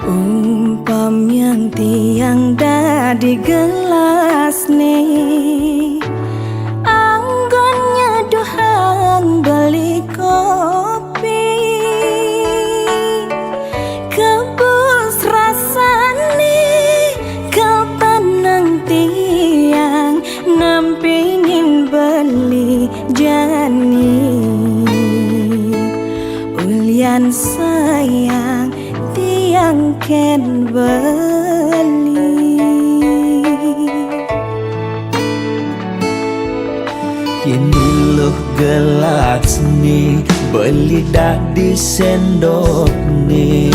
Umpam yang tiang di gelas nih, anggonnya dohang beli kopi, kebus rasane kau panang tiang nampingin beli jani. Ulian sayang tiang ken beli, ini loh gelas nih beli dah di sendok nih,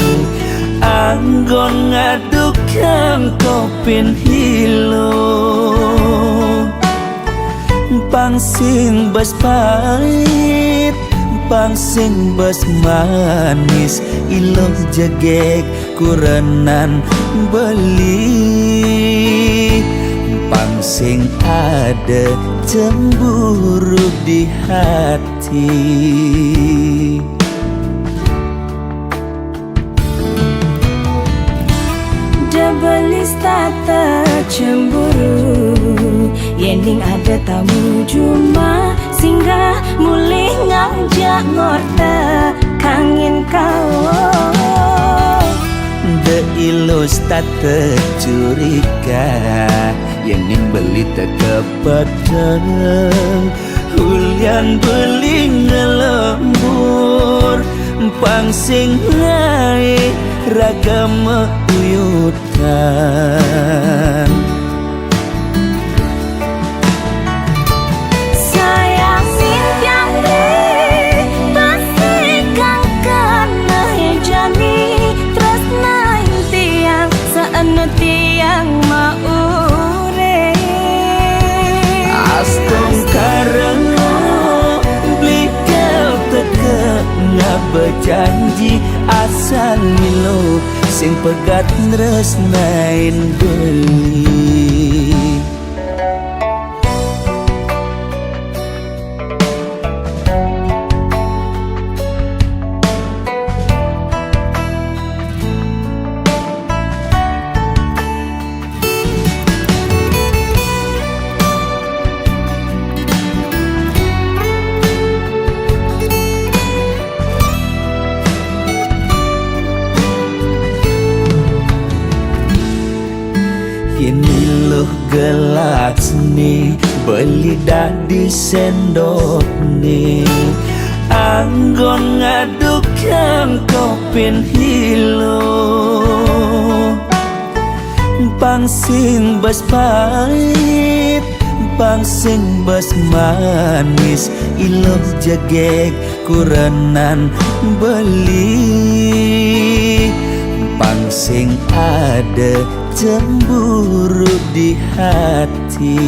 anggon ngadukan kopin hilo, pangsing bas pahit pangsing bas manis, iloh jegek kurenan beli, pangsing ada cemburu di hati. Debelis tata cemburu, yening ada tamu cuma singgah mulih ngajak ngorta kangin kau. De ilus tata curiga, yening beli teka padang, hulian beli ngelembur, pangsing naik ragam uyutan. Tiang maure Astong karena beli kau teka ngak berjanji asal milo sing pegat nresnain beli. Ini loh gelas nih beli dah di sendok nih, anggon ngadukan kopin hilo, pangsing bas pahit pangsing bas manis, iloh jegek kurenan beli, pangsing ada cemburu di hati.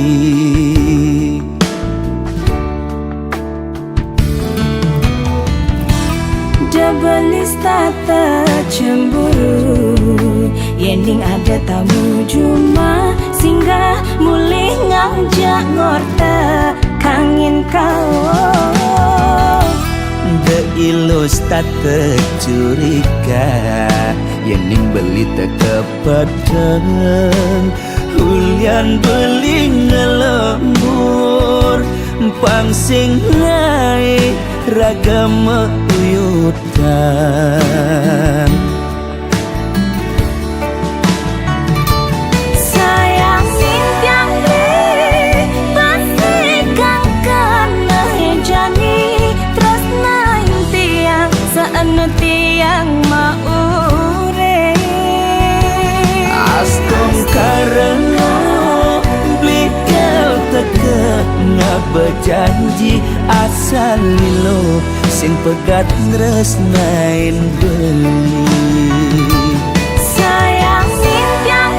Debelis tata cemburu, yening ada tamu cuma singgah mulih ngajak ngorta kangin kau. De ilus tata curiga, yening beli teka padang, hulian beli ngelembur, pangsing naik ragam uyutan. Tiang maure Astong karena beli kau teka ngak berjanji asal lilo sing pegat nresnain beli. sayang tiang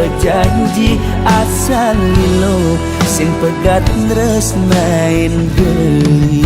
bejanji asal lilo sing pegat tresnain deui.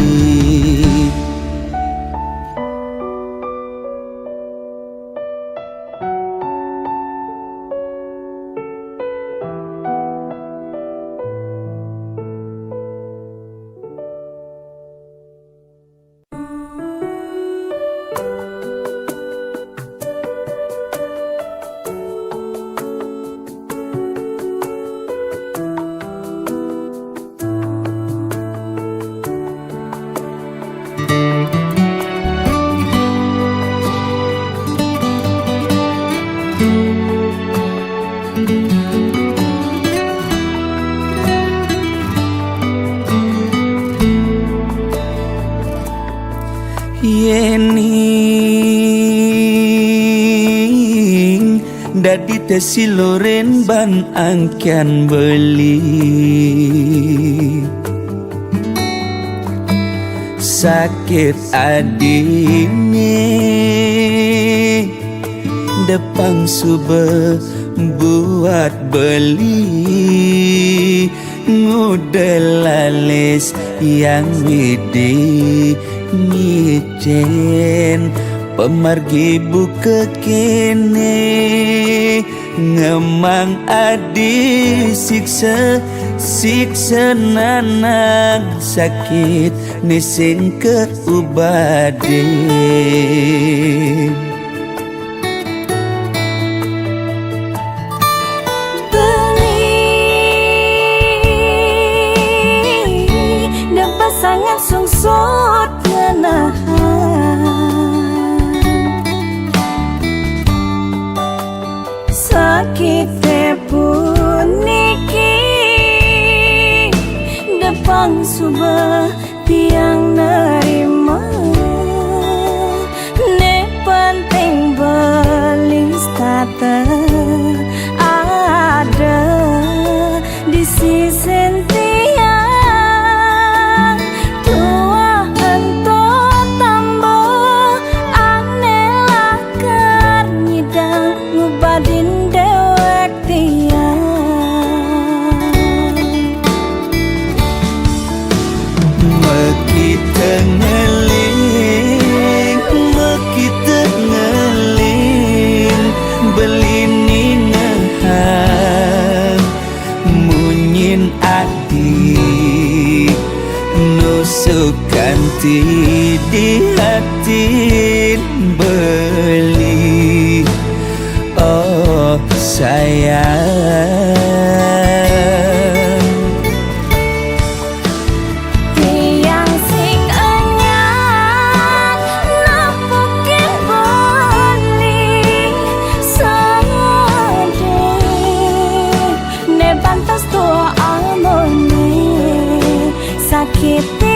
Yening dadi tesi loren ban angkian beli sakit adine depang sube buat beli ngudelalis yang widi ngicen pemargi buka kene ngemang adi siksa siksa nanang sakit nising keubaden sangat sungsut ngenahan sakit puniki depang subah tiang nerima ne penting belis tata ada di sisi sukanti di hati beli oh sayang tiang sing anyang napukin beli sade ne pantas tua amone sakit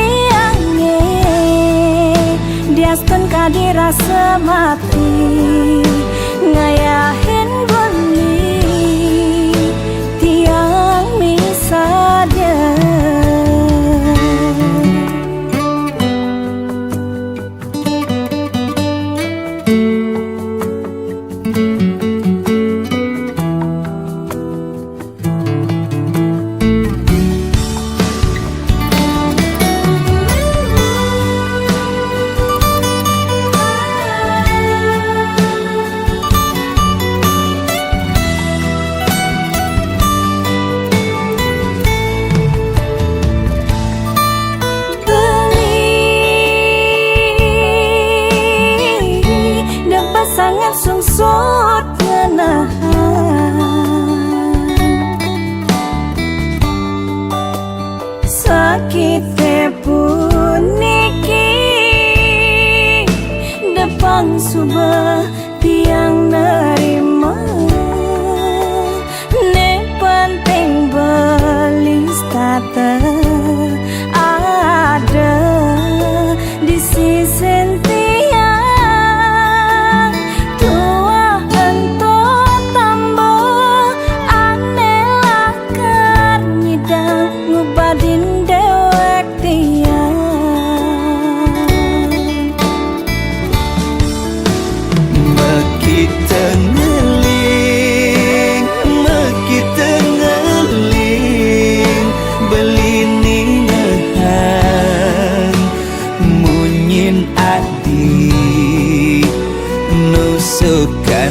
Diastun kadirasa mati ngayahin beli tiang misada sangat sungsut ngenahan sakit puniki depang subah tiang nerima ne penting belis tata ada di sisi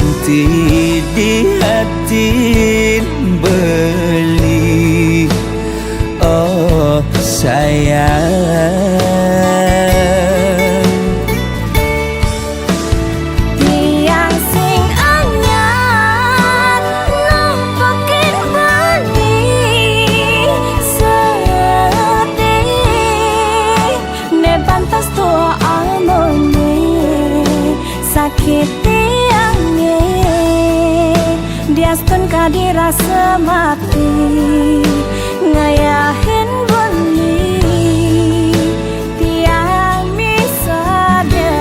nanti di hati beli. Oh sayang, tiang sing anyar nampakin beli sedih ne pantas tua amone sakit tiangnya diastun kadirasa mati ngayahin beli tiang misada.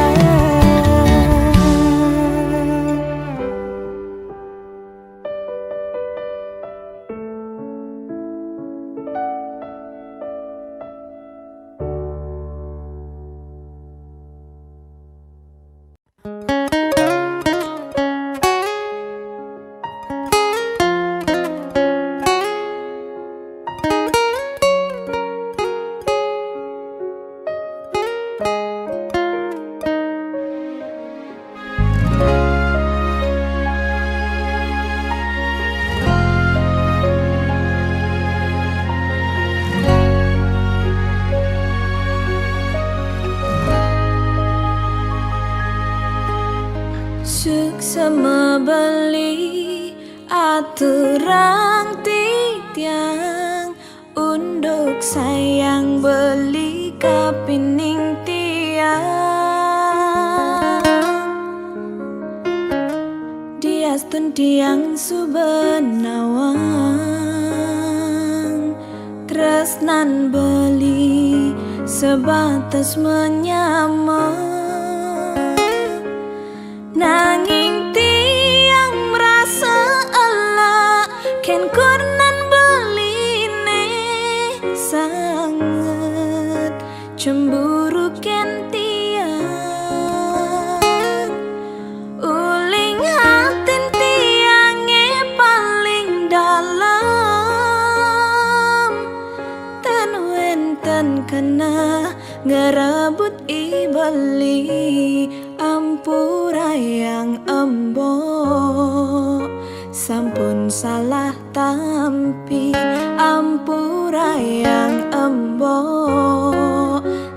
Suksema beli aturang titiang unduk sayang beli kapining tiang diastun tiang subenawang tresnan beli sebatas menyamar. Nanging tiang merasa Allah ken kurnan beline sangat cemburu ken tiang uling hatin tiange paling dalam tan wenten kena ngerebut ibeli ampura yang embo sampun salah tampi ampura yang embo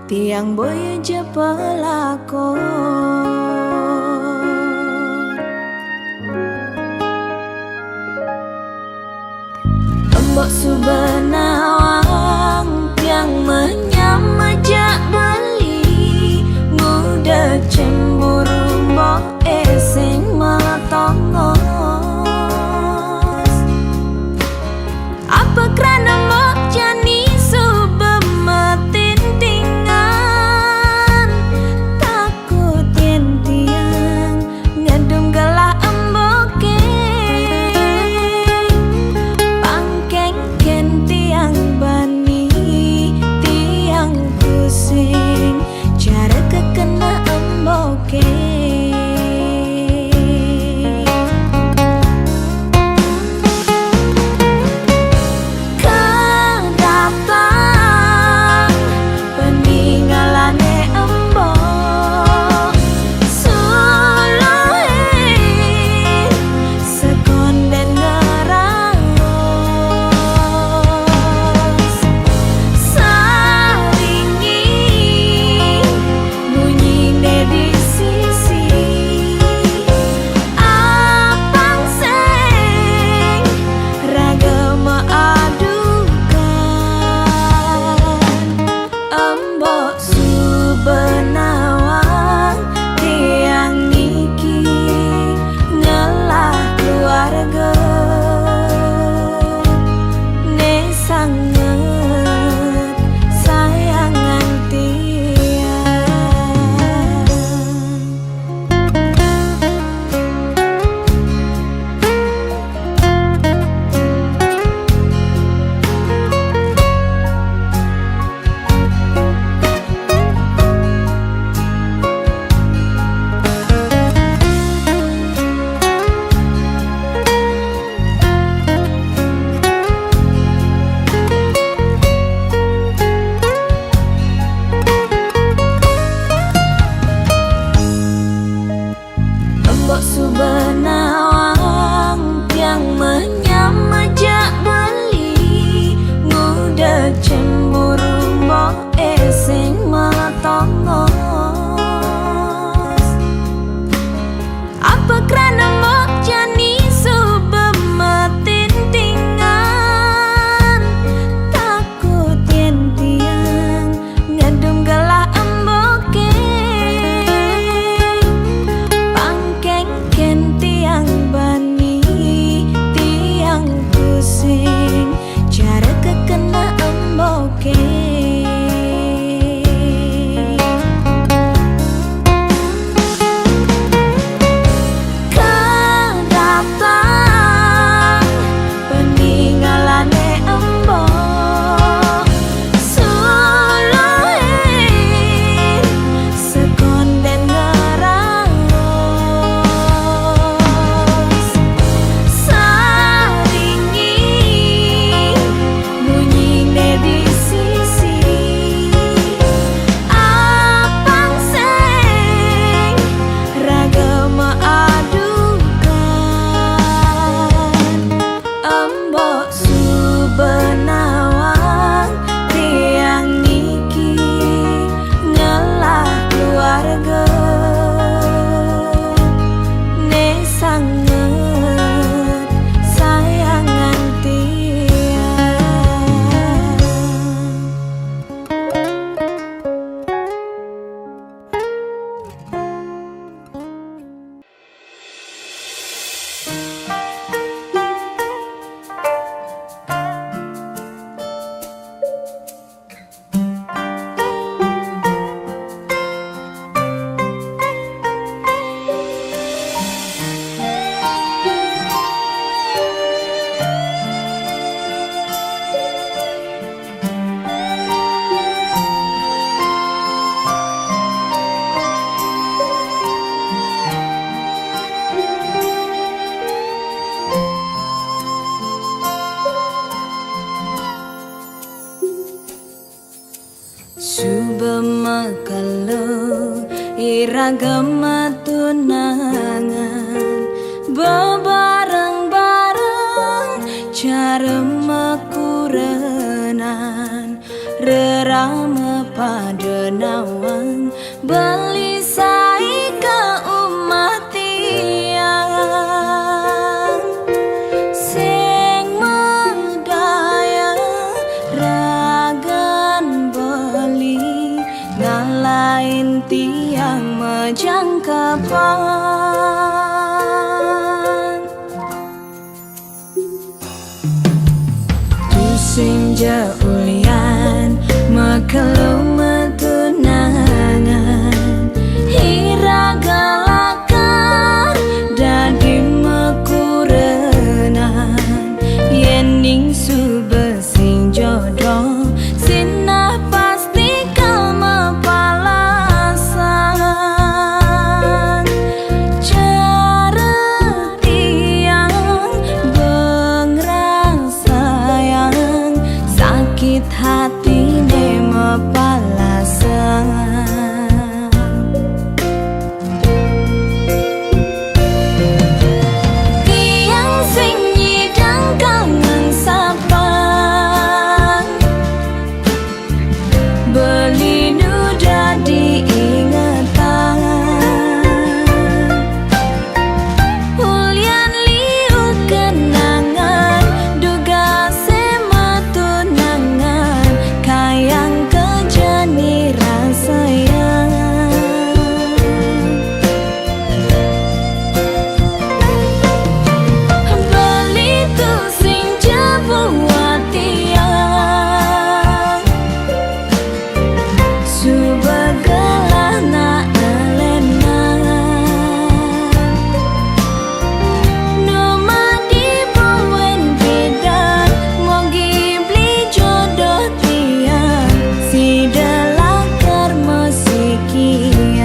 tiang boy je pelakon embok subenawang tiang menyamajak beli muda cemburu mbok esing matongos apa kerana mbok jani subemetin tingan takut yen tiang ngedum gelah emboke pangkeng ken tiang iragama tunangan bebareng-bareng cara mekurenan rerama pada nawang beli sai ke umat tiang sing medaya ragan beli ngalain tiang majangkapan tusing jaulian makelum tunangan hiragalakan dadi mekurenan yening subesing jodoh sinah pasti kau mapalasan cara tiang bengrang sayang sakit hati ne mapalasan tiang sing nyidang kangen sapang beli nu dadi ingatan ulian liu kenangan duga semetunangan kayang kejani rasayang beli tu sing jebuat tiang subagalah na elena numa di bawen bidan mogi beli jodoh tiang si delakar musikian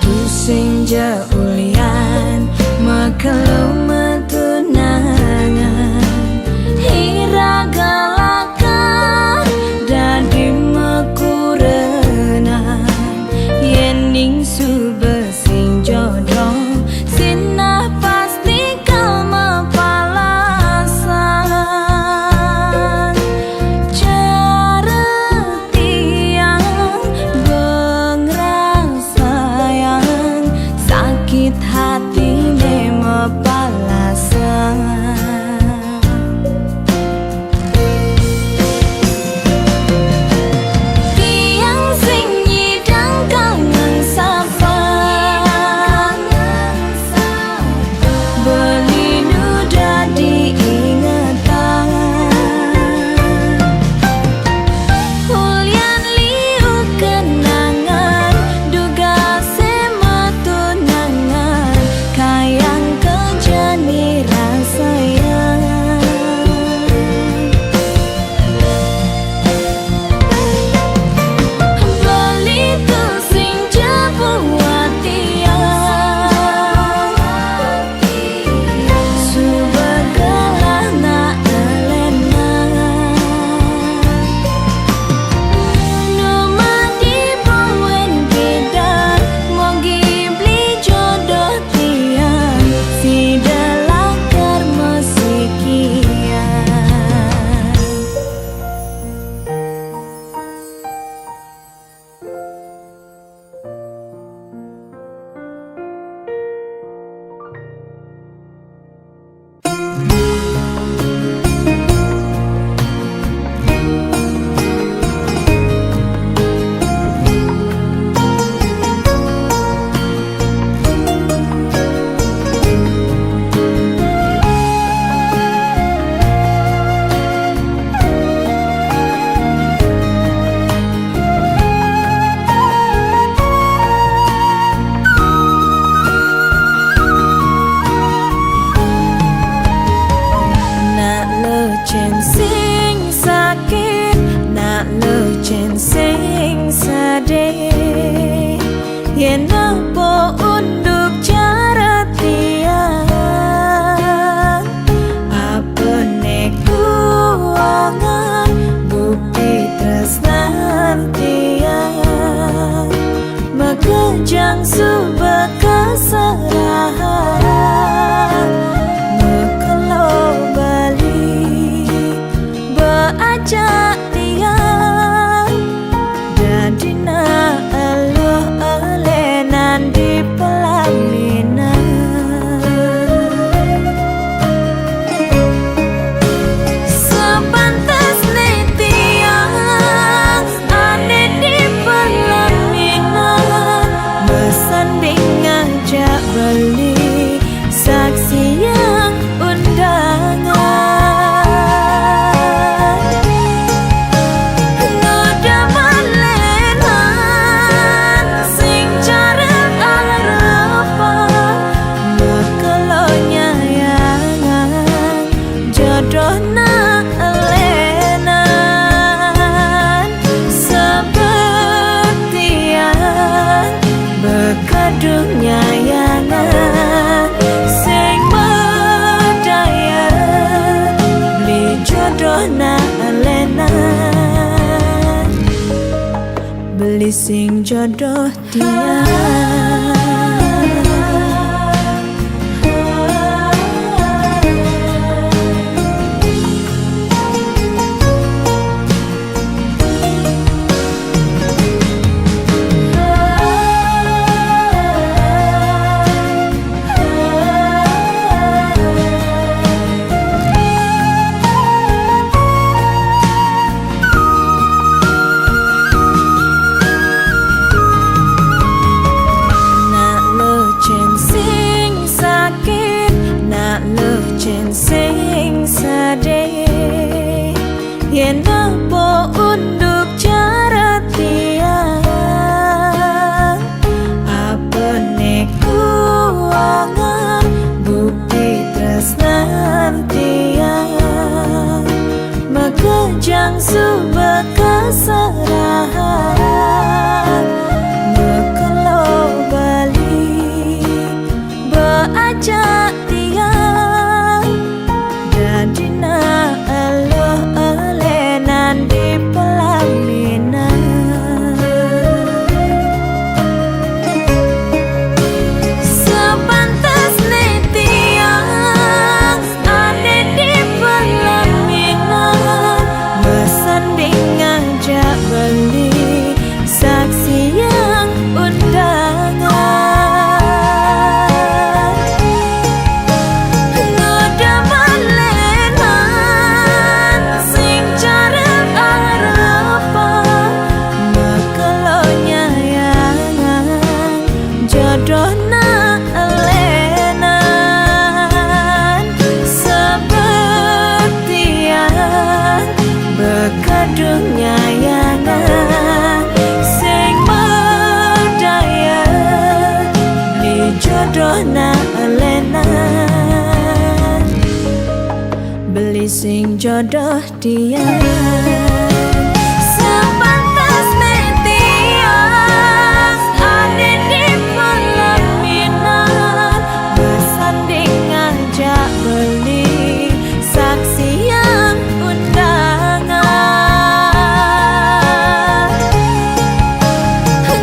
tusing jaulian makelum tunangan hiragalakan dadi mekurenan yening subesing jodoh sinah pasti kau mapalasan cara tiang bengrang sayang sakit hati ne mapalasan po unduk cara tiang apa kuangan bukti tresnan tiang mekejang subah keserahan mekelo bali beajak tiang dadina eluh elenan di pelaminan sepantas tiang ane di pelaminan bersanding ngajak beli saksi yang undangan ngoda malenan sing cara arapan mekelonya yangan jodohna elenan sebetian bekadungnya yangan sing berdaya beli jodohna elenan beli sing jodoh dia. Nak lecen sing sakit, nak lecen sing sedih, yen apa unduk cara tiang apa kuangan bukti tresnan tiang mekejang subah keserahan mekelo bali beajak tiang dadina eluh elenan di pelaminan sepantas tiang ane di pelaminan bersanding ngajak beli saksi yang undangan ngoda malenan sing cara arapan mekelonya yangan jodohna elenan sebetian bekadungnya yangan sing berdaya beli jodohna elenan beli sing jodoh dia. Sepantas tiang ane di pelaminan bersanding ngajak beli saksi yang undangan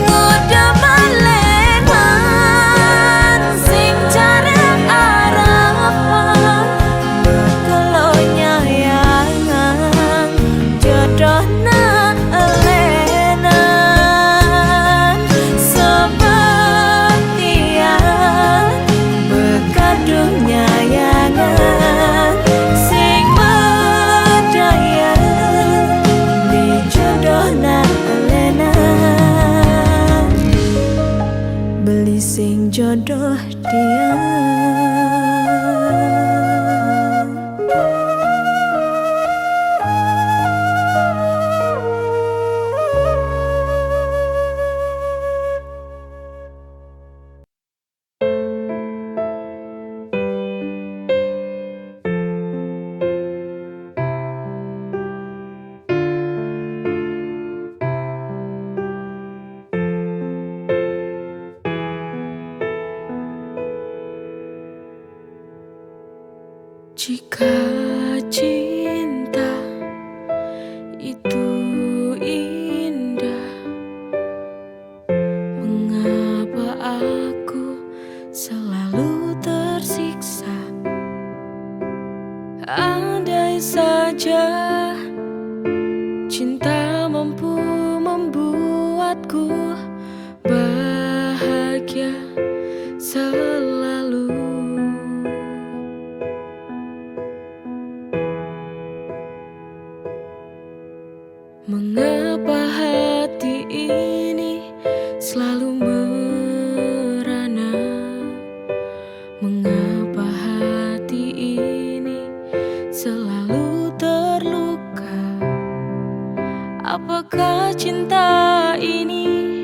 ngoda malenan sing cara arapan mekelonya yangan jodohna elenan sebetian bekadungnya yangan sing berdaya beli jodohna elenan beli sing jodoh dia. Jika cinta itu indah, mengapa aku selalu tersiksa? Andai saja cinta mampu membuatku bahagia selalu. Mengapa hati ini selalu merana? Mengapa hati ini selalu terluka? Apakah cinta ini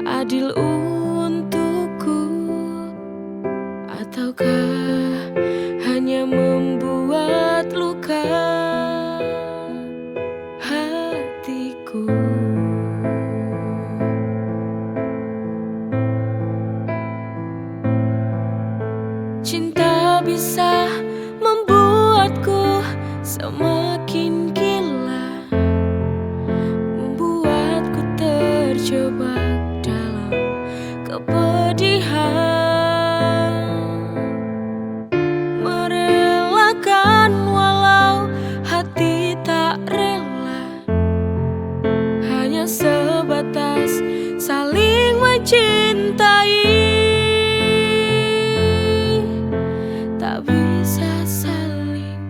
adil untukku, ataukah hanya membuat luka hatiku? Cinta bisa membuatku semakin gila, membuatku terjebak dalam kepedihan, merelakan walau hati tak rela, hanya sebatas saling mencintai, tak bisa saling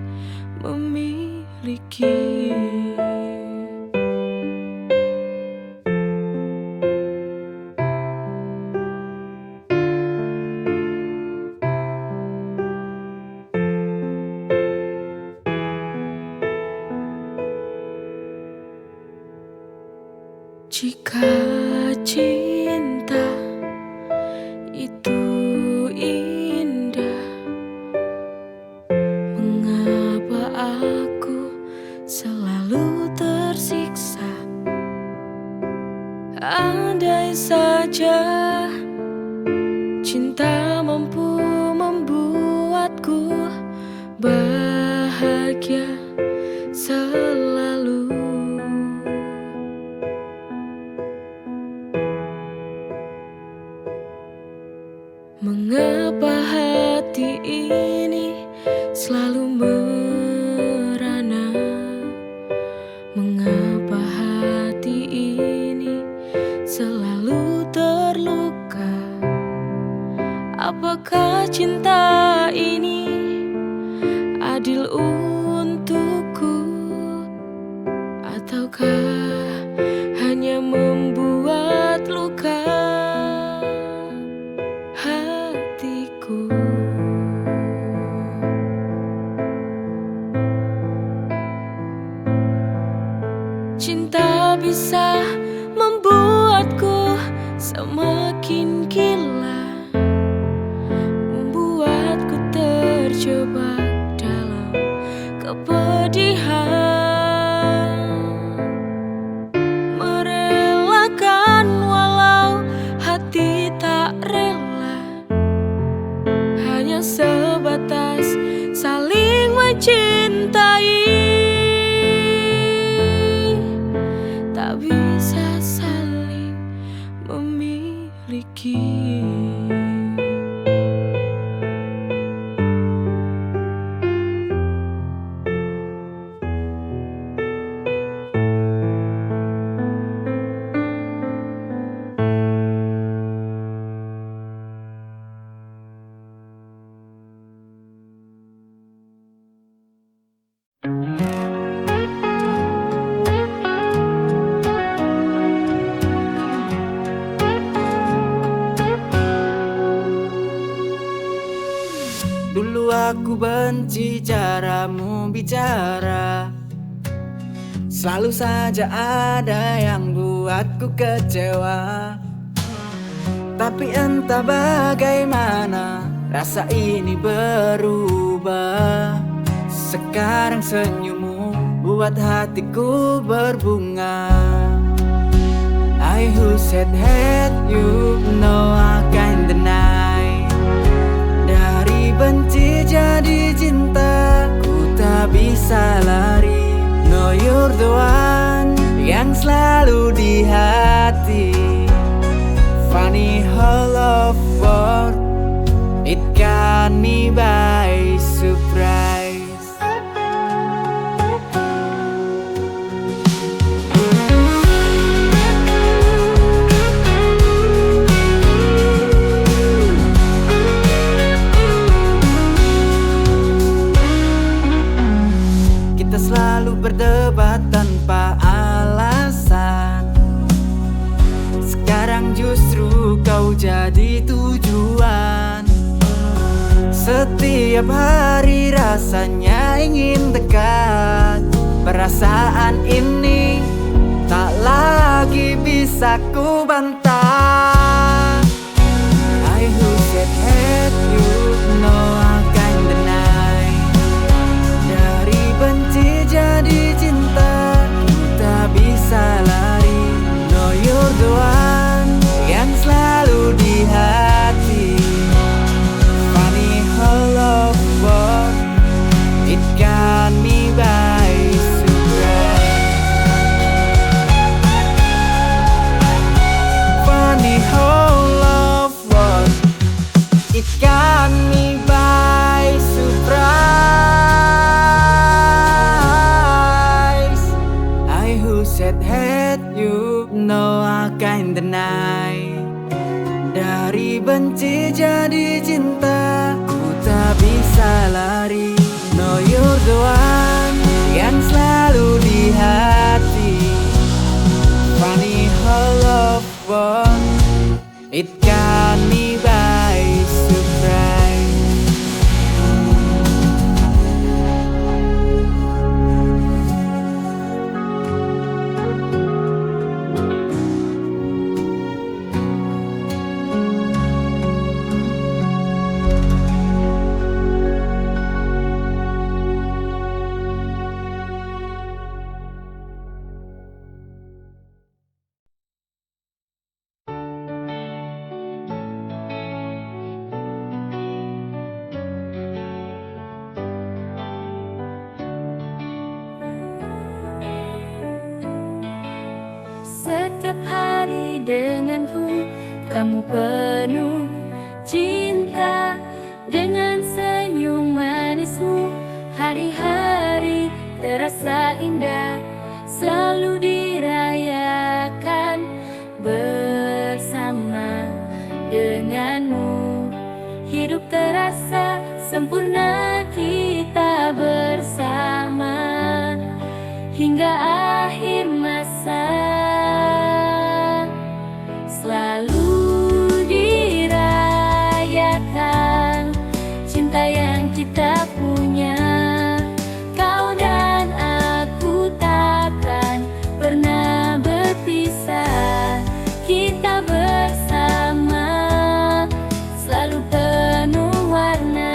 memiliki. Jika cinta itu indah, mengapa aku selalu tersiksa? Andai saja cinta mampu membuatku bahagia selalu. Mengapa hati ini selalu merana? Mengapa hati ini selalu terluka? Apakah cinta ini adil untukku, ataukah hanya membuat luka hatiku? Cinta bisa membuatku semakin gila, membuatku terjebak dalam kepedihan, merelakan walau hati tak rela, hanya sebatas saling mencintai, tak bisa saling memiliki. Dulu aku benci caramu bicara, selalu saja ada yang buatku kecewa. Tapi entah bagaimana rasa ini berubah. Sekarang senyummu buat hatiku berbunga. I who said hate you, know I can't deny. Dari benci jadi cinta, selalu di hati. Funny how love works, it got me by surprise. Kita selalu berdebat tanpa alasan. Sekarang justru kau jadi tujuan. Setiap hari rasanya ingin dekat. Perasaan ini tak lagi bisa ku bantah. I who said hate you, no I can't deny. Dari benci jadi cinta, tak bisa lari. No you're the one yang selalu di hati. Funny how love works, it got me by surprise. Funny how love works, it got me by surprise. I who said hate you, no I can't deny. Dari benci jadi cinta, ku tak bisa lari. No you're the one yang selalu di hati. Funny how love works, it got me by surprise. Setiap hari denganku, kamu penuh cinta. Dengan senyum manismu, hari-hari terasa indah. Selalu dirayakan bersama denganmu. Hidup terasa sempurna kita bersama hingga akhir masa. Selalu dirayakan cinta yang kita punya. Kau dan aku takkan pernah berpisah. Kita bersama selalu penuh warna.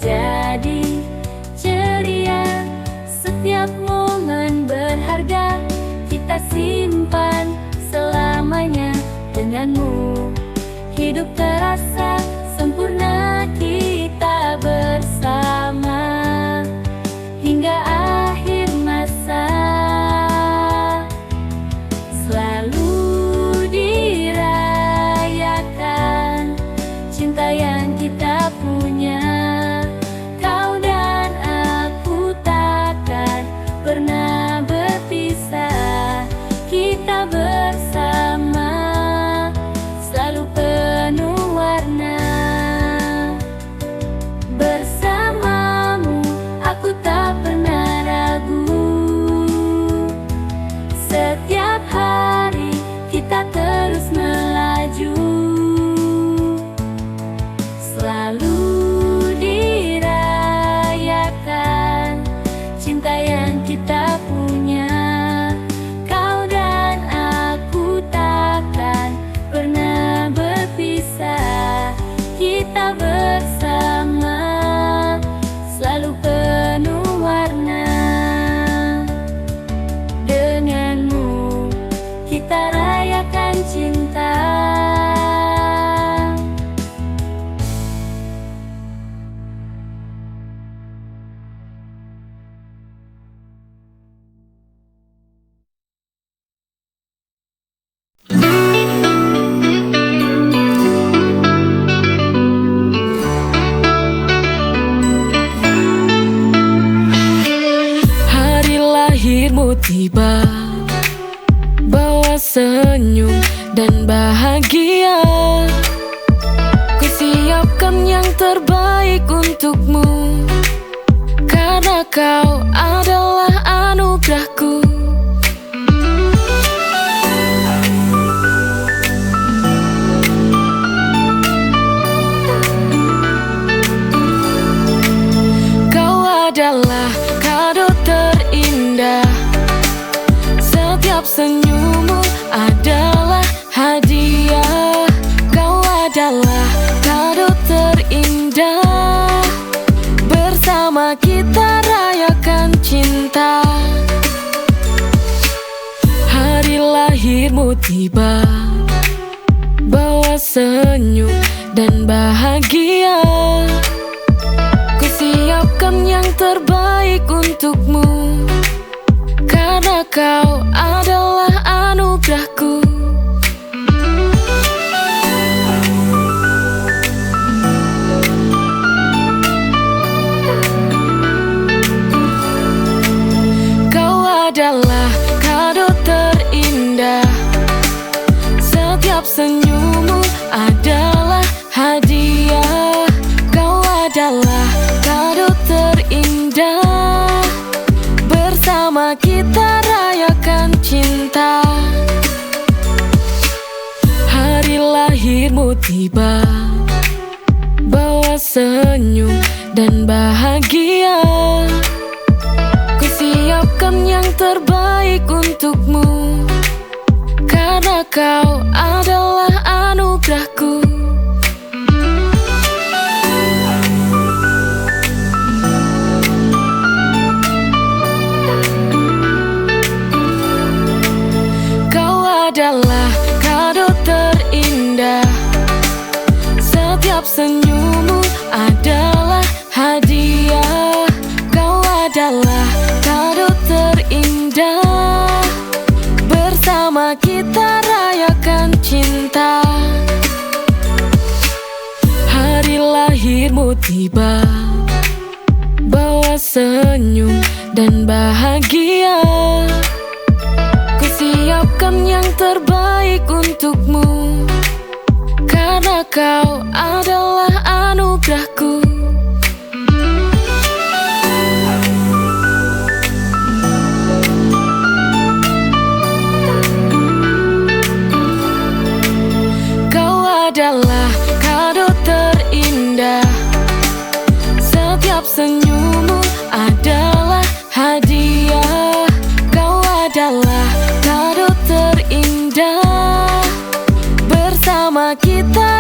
Jadi ceria, setiap momen berharga kita simpan selamanya denganmu. Hidup terasa sempurna kita bersama hingga akhir masa. Selalu dirayakan cinta yang kita punya. Pernah berpisah, kita bersama selalu penuh warna. terbaik untukmu, karena kau adalah anugerahku. Kau adalah kado terindah, setiap senyummu adalah hadiah. Kau adalah kado terindah, bersama kita rayakan cinta. Hari lahirmu tiba, bawa senyum dan bahagia. Ku siapkan yang terbaik untukmu, karena kau adalah anugerahku. Adalah kado terindah, setiap senyummu adalah hadiah. Kau adalah kado terindah, bersama kita rayakan cinta. Hari lahirmu tiba, bawa senyum dan bahagia. Siapkan yang terbaik untukmu, karena kau adalah anugerahku. Kau adalah kado terindah, setiap senyummu adalah hadiah. Kau adalah kado terindah, bersama kita rayakan cinta. Hari lahirmu tiba, bawa senyum dan bahagia. Ku siapkan yang terbaik untukmu, karena kau adalah anugerahku. Adalah kado terindah, setiap senyummu adalah hadiah. Kau adalah kado terindah, bersama kita